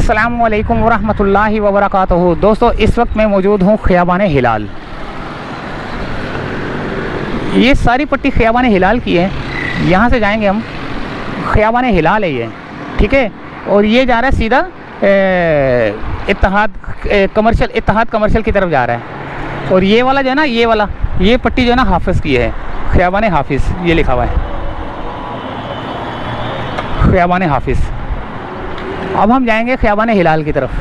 अस्सलामुअलैकुम वरहमतुल्लाहि वबरकातुहू। दोस्तों, इस वक्त मैं मौजूद हूँ ख़ियाबान हिलाल। ये सारी पट्टी ख़ियाबान हिलाल की है। यहाँ से जाएंगे हम, ख़ियाबान हिलाल है ये, ठीक है। और ये जा रहा है सीधा इत्तेहाद कमर्शियल की तरफ जा रहा है। और ये वाला जो है ना, ये पट्टी जो है ना हाफिज़ की है, ख़ियाबान हाफिज़ ये लिखा हुआ है, ख़ियाबान हाफिज़। अब हम जाएंगे ख़ियाबान हिलाल की तरफ।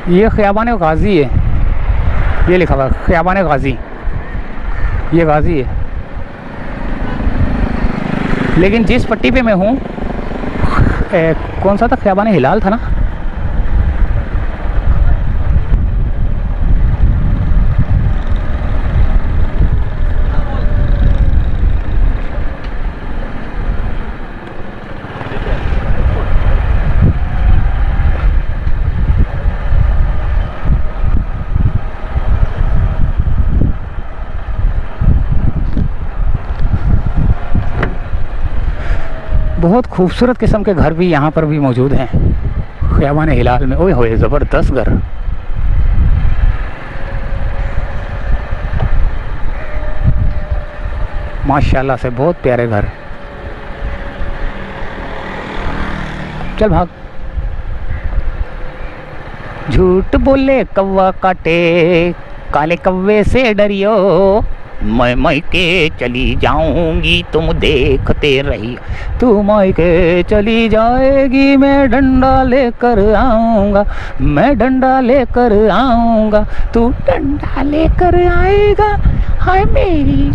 ये ख़ियाबान गाज़ी है, ये लिखा हुआ है ख़ियाबान गाज़ी, ये गाज़ी है। लेकिन जिस पट्टी पे मैं हूँ, कौन सा था, ख़ियाबान हिलाल था ना। बहुत खूबसूरत किस्म के घर भी यहाँ पर भी मौजूद हैं ख़ियाबान हिलाल में। ओए होए, ज़बरदस्त घर। माशाल्लाह से बहुत प्यारे घर। चल भाग। झूठ बोले कौवा काटे, काले कौवे से डरियो, मैं मायके चली जाऊंगी तुम देखते रही। तू मायके चली जाएगी, मैं डंडा लेकर आऊँगा, मैं डंडा लेकर आऊँगा, तू डंडा लेकर आएगा। हाय मेरी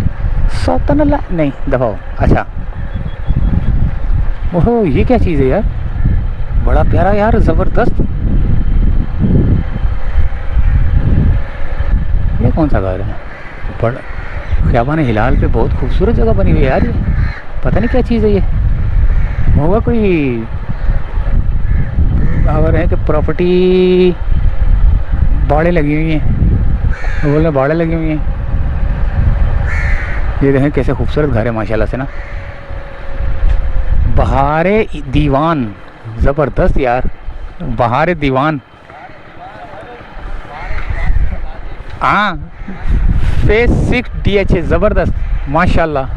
सौतन ला, नहीं दबाओ। अच्छा, ओहो, ये क्या चीज़ है यार, बड़ा प्यारा यार, ज़बरदस्त। ये कौन सा घर है? बड़ा ख़ियाबान हिलाल पे बहुत खूबसूरत जगह बनी हुई है यार। ये पता नहीं क्या चीज़ है, ये होगा कोई खबर है कि प्रॉपर्टी बाड़े लगी हुई हैं, बोले बाड़े लगी हुई हैं। ये देखें कैसे खूबसूरत घर है माशाल्लाह से ना। बहारे दीवान, ज़बरदस्त यार, बहारे दीवान। हाँ, फेस 6 DH, ज़बरदस्त माशाल्लाह।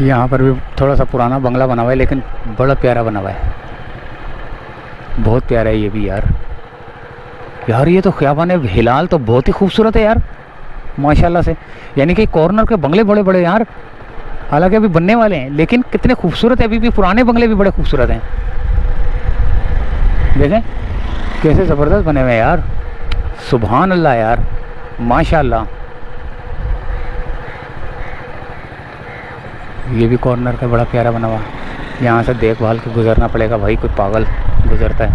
यहाँ पर भी थोड़ा सा पुराना बंगला बना हुआ है, लेकिन बड़ा प्यारा बना हुआ है, बहुत प्यारा है ये भी यार। यार ये तो ख़ियाबान हिलाल तो बहुत ही खूबसूरत है यार माशाल्लाह से। यानी कि कॉर्नर के बंगले बड़े बड़े यार, हालांकि अभी बनने वाले हैं, लेकिन कितने खूबसूरत है। अभी भी पुराने बंगले भी बड़े खूबसूरत हैं, देखें कैसे ज़बरदस्त बने हुए हैं यार। सुभान अल्लाह यार, माशाल्लाह। ये भी कॉर्नर का बड़ा प्यारा बना हुआ। यहाँ से देखभाल के गुजरना पड़ेगा भाई, कोई पागल गुजरता है।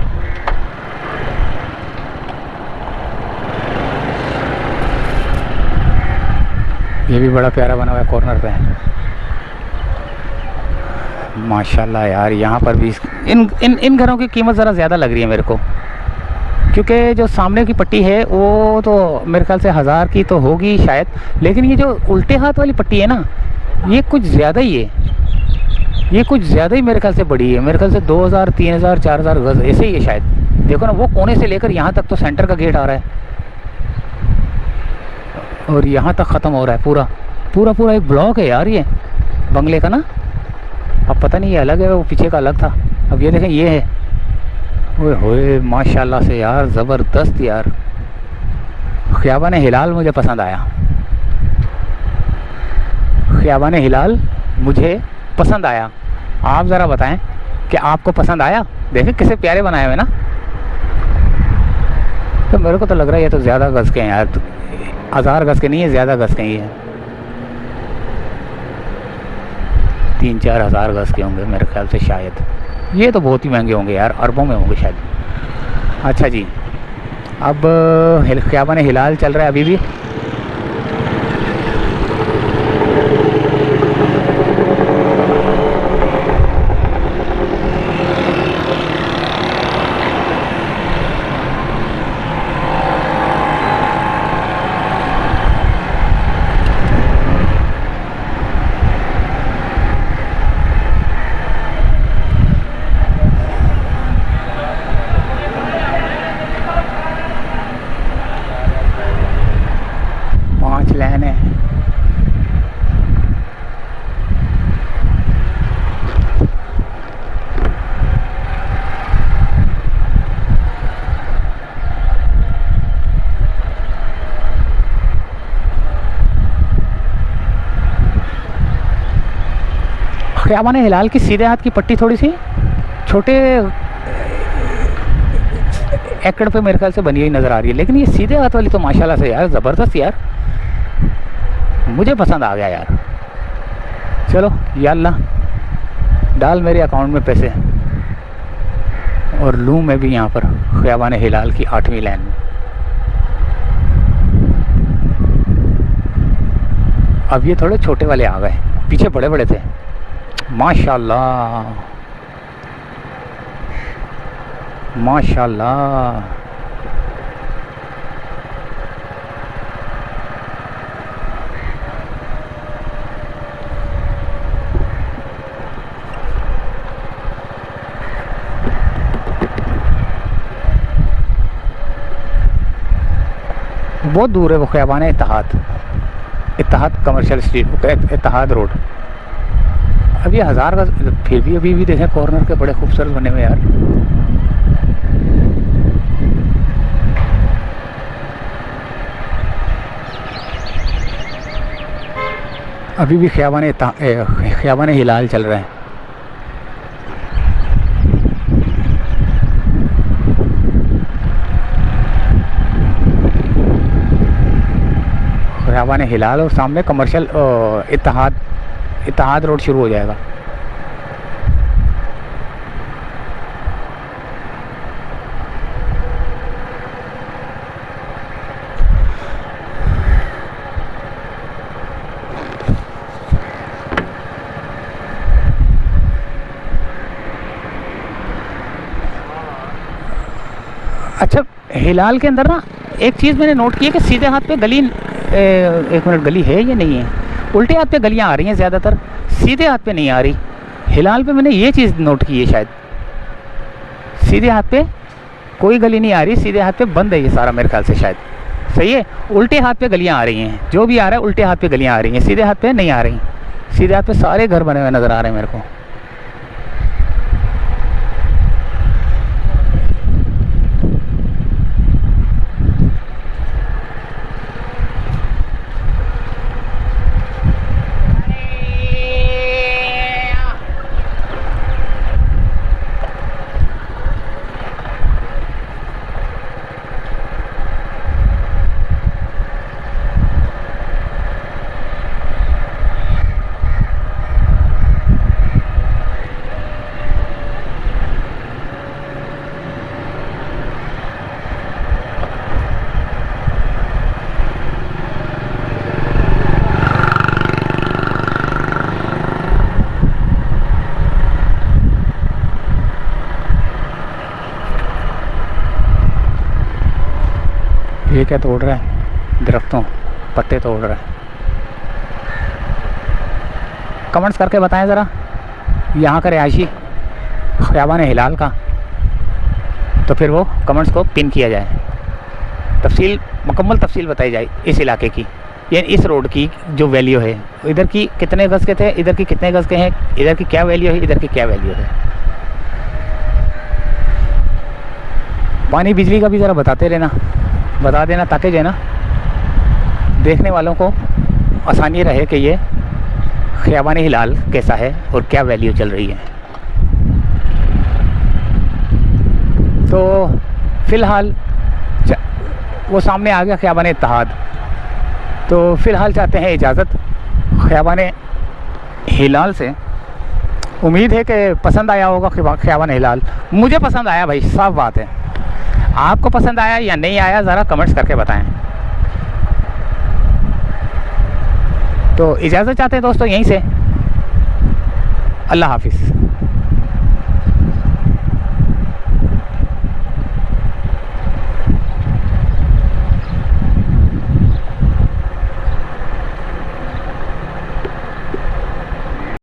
ये भी बड़ा प्यारा बना हुआ है कॉर्नर पे माशाल्लाह यार। यहाँ पर भी इन घरों की कीमत ज़रा ज़्यादा लग रही है मेरे को, क्योंकि जो सामने की पट्टी है वो तो मेरे ख्याल से 1000 की तो होगी शायद, लेकिन ये जो उल्टे हाथ वाली पट्टी है ना, ये कुछ ज़्यादा ही है, ये कुछ ज़्यादा ही मेरे ख्याल से बड़ी है। मेरे ख्याल से 2000, 3000, 4000 गज़ ऐसे ही है शायद। देखो ना, वो कोने से लेकर यहाँ तक तो सेंटर का गेट आ रहा है, और यहाँ तक ख़त्म हो रहा है। पूरा एक ब्लॉक है यार ये बंगले का ना। अब पता नहीं ये अलग है, वो पीछे का अलग था। अब ये देखें, ये है। ओए होए माशाल्लाह से यार, ज़बरदस्त यार। ख़ियाबान हिलाल मुझे पसंद आया। ख़ियाबान हिलाल मुझे पसंद आया। आप ज़रा बताएं कि आपको पसंद आया? देखें किसे प्यारे बनाए हुए ना। तो मेरे को तो लग रहा है ये तो ज़्यादा गज़ के हैं यार, 1000 गज़ के नहीं है, ज़्यादा गज़ के ही है, 3-4 हज़ार गज़ के होंगे मेरे ख्याल से शायद। ये तो बहुत ही महंगे होंगे यार, अरबों में होंगे शायद। अच्छा जी, अब ख़ियाबान हिलाल चल रहा है अभी भी। ख़ियाबान हिलाल की सीधे हाथ की पट्टी थोड़ी सी छोटे एकड़ पे मेरे ख्याल से बनी हुई नज़र आ रही है, लेकिन ये सीधे हाथ वाली तो माशाल्लाह से यार ज़बरदस्त यार, मुझे पसंद आ गया यार। चलो या अल्लाह डाल मेरे अकाउंट में पैसे और लूँ मैं भी यहाँ पर ख़ियाबान हिलाल की 8वीं लाइन में। अब ये थोड़े छोटे वाले आ गए, पीछे बड़े बड़े थे। माशाल्लाह माशाल्लाह। बहुत दूर है वो ख़ियाबान इत्तेहाद कमर्शियल स्ट्रीट, इत्तेहाद रोड। अब ये 1000 गज़ फिर भी अभी भी देखें कॉर्नर के बड़े खूबसूरत बने हुए यार। अभी भी ख़ियाबान हिलाल चल रहा है। ख़ियाबान हिलाल और सामने कमर्शियल इत्तेहाद रोड शुरू हो जाएगा। अच्छा, हिलाल के अंदर ना एक चीज़ मैंने नोट की है कि सीधे हाथ पे गली, एक मिनट, गली है या नहीं है? उल्टे हाथ पे गलियां आ रही हैं ज़्यादातर, सीधे हाथ पे नहीं आ रही। हिलाल पे मैंने ये चीज़ नोट की है, शायद सीधे हाथ पे कोई गली नहीं आ रही, सीधे हाथ पे बंद है ये सारा मेरे ख्याल से, शायद सही है। उल्टे हाथ पे गलियां आ रही हैं, जो भी आ रहा है उल्टे हाथ पे गलियां आ रही हैं, सीधे हाथ पे नहीं आ रही। सीधे हाथ पे सारे घर बने हुए नज़र आ रहे हैं मेरे को। ये क्या तोड़ रहा है? दरख्तों पत्ते तोड़ रहा है। कमेंट्स करके बताएं ज़रा, यहाँ का रिहायशी ख़ियाबान हिलाल का, तो फिर वो कमेंट्स को पिन किया जाए, मुकम्मल तफसील बताई जाए इस इलाके की, यानी इस रोड की जो वैल्यू है, इधर की कितने गज़ के थे, इधर की कितने गज़ के हैं, इधर की क्या वैल्यू है, इधर की क्या वैल्यू है। पानी बिजली का भी ज़रा बता देना ताकि जो है ना देखने वालों को आसानी रहे कि ये ख़ियाबान हिलाल कैसा है और क्या वैल्यू चल रही है। तो फ़िलहाल वो सामने आ गया ख़ियाबान इत्तेहाद। तो फ़िलहाल चाहते हैं इजाज़त ख़ियाबान हिलाल से। उम्मीद है कि पसंद आया होगा ख़ियाबान हिलाल। मुझे पसंद आया भाई, साफ बात है। आपको पसंद आया या नहीं आया ज़रा कमेंट्स करके बताएं। तो इजाज़त चाहते हैं दोस्तों यहीं से। अल्लाह हाफिज़।